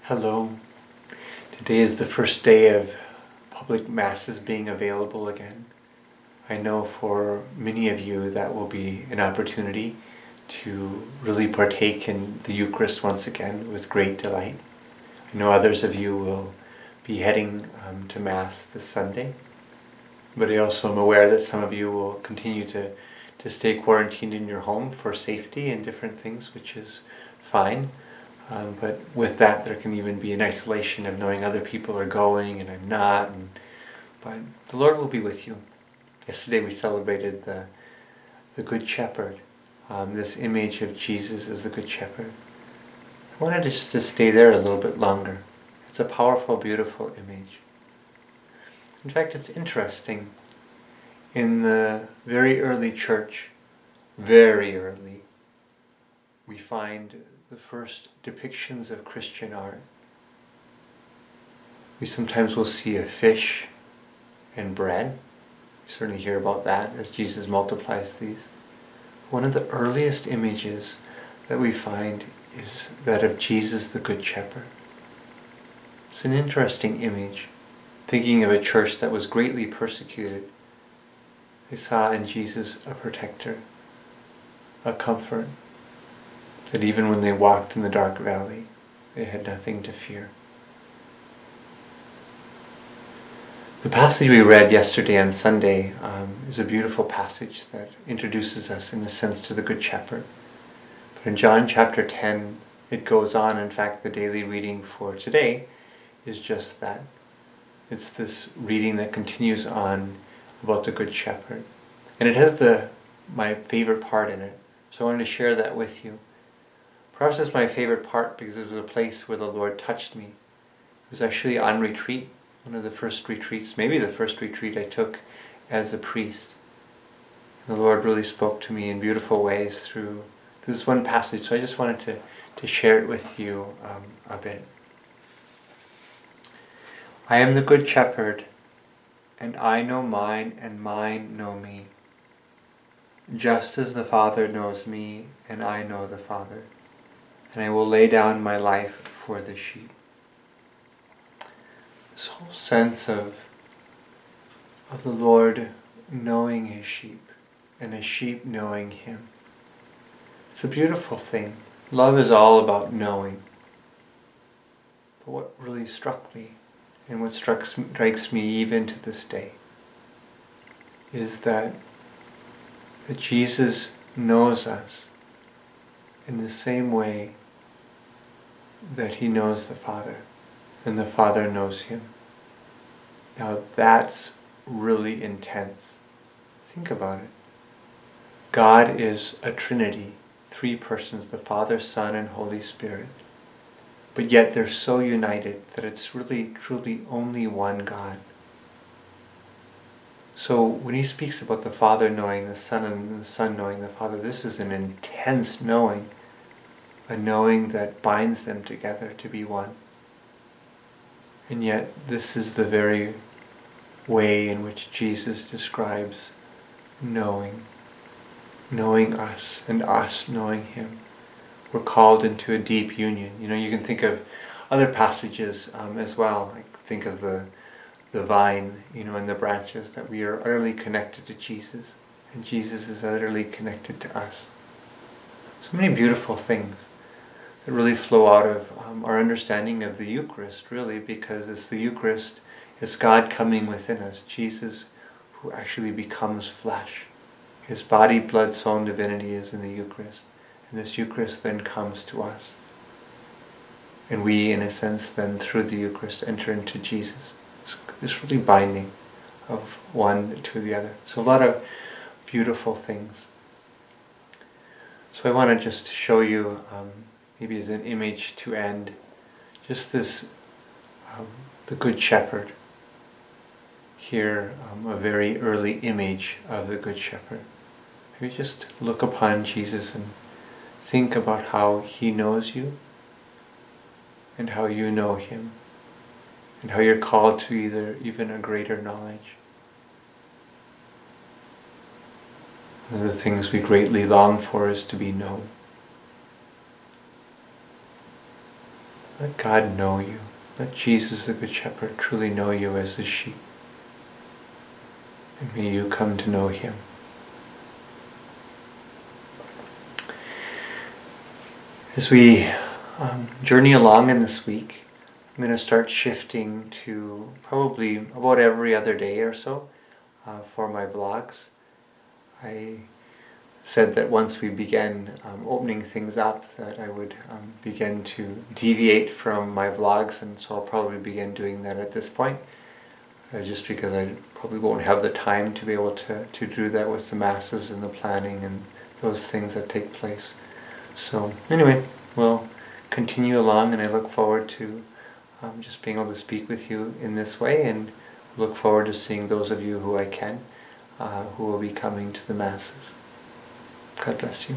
Hello. Today is the first day of public masses being available again. I know for many of you that will be an opportunity to really partake in the Eucharist once again with great delight. I know others of you will be heading to Mass this Sunday, but I also am aware that some of you will continue to stay quarantined in your home for safety and different things, which is fine. But with that, there can even be an isolation of knowing other people are going and I'm not. But the Lord will be with you. Yesterday we celebrated the Good Shepherd, this image of Jesus as the Good Shepherd. I wanted just to stay there a little bit longer. It's a powerful, beautiful image. In fact, it's interesting. In the very early church, very early, we find the first depictions of Christian art. We sometimes will see a fish and bread. We certainly hear about that as Jesus multiplies these. One of the earliest images that we find is that of Jesus the Good Shepherd. It's an interesting image. Thinking of a church that was greatly persecuted, they saw in Jesus a protector, a comfort, that even when they walked in the dark valley, they had nothing to fear. The passage we read yesterday on Sunday is a beautiful passage that introduces us in a sense to the Good Shepherd. But in John chapter 10, it goes on. In fact, the daily reading for today is just that. It's this reading that continues on about the Good Shepherd. And it has my favorite part in it. So I wanted to share that with you. Perhaps it's my favorite part because it was a place where the Lord touched me. It was actually on retreat, one of the first retreats, maybe the first retreat I took as a priest. And the Lord really spoke to me in beautiful ways through this one passage, so I just wanted to share it with you a bit. I am the Good Shepherd, and I know mine, and mine know me, just as the Father knows me, and I know the Father. And I will lay down my life for the sheep. This whole sense of the Lord knowing His sheep and His sheep knowing Him. It's a beautiful thing. Love is all about knowing. But what really struck me, and what strikes me even to this day, is that Jesus knows us in the same way that He knows the Father, and the Father knows Him. Now that's really intense. Think about it. God is a Trinity, three persons, the Father, Son, and Holy Spirit. But yet they're so united that it's really, truly only one God. So when He speaks about the Father knowing the Son and the Son knowing the Father, this is an intense knowing. A knowing that binds them together to be one. And yet this is the very way in which Jesus describes knowing us and us knowing Him. We're called into a deep union. You can think of other passages as well. Like think of the vine, and the branches, that we are utterly connected to Jesus, and Jesus is utterly connected to us. So many beautiful things that really flow out of our understanding of the Eucharist, really, because it's the Eucharist, it's God coming within us, Jesus who actually becomes flesh. His body, blood, soul, and divinity is in the Eucharist, and this Eucharist then comes to us. And we, in a sense, then through the Eucharist enter into Jesus. It's this really binding of one to the other. So a lot of beautiful things. So I want to just show you, maybe as an image to end, just this, the Good Shepherd. Here, a very early image of the Good Shepherd. Maybe just look upon Jesus and think about how He knows you and how you know Him and how you're called to even a greater knowledge. One of the things we greatly long for is to be known. Let God know you. Let Jesus the Good Shepherd truly know you as his sheep. And may you come to know him. As we journey along in this week, I'm going to start shifting to probably about every other day or so for my vlogs. I said that once we began opening things up that I would begin to deviate from my vlogs, and so I'll probably begin doing that at this point, just because I probably won't have the time to be able to do that with the masses and the planning and those things that take place. So anyway, we'll continue along, and I look forward to just being able to speak with you in this way, and look forward to seeing those of you who I can, who will be coming to the masses. God bless you.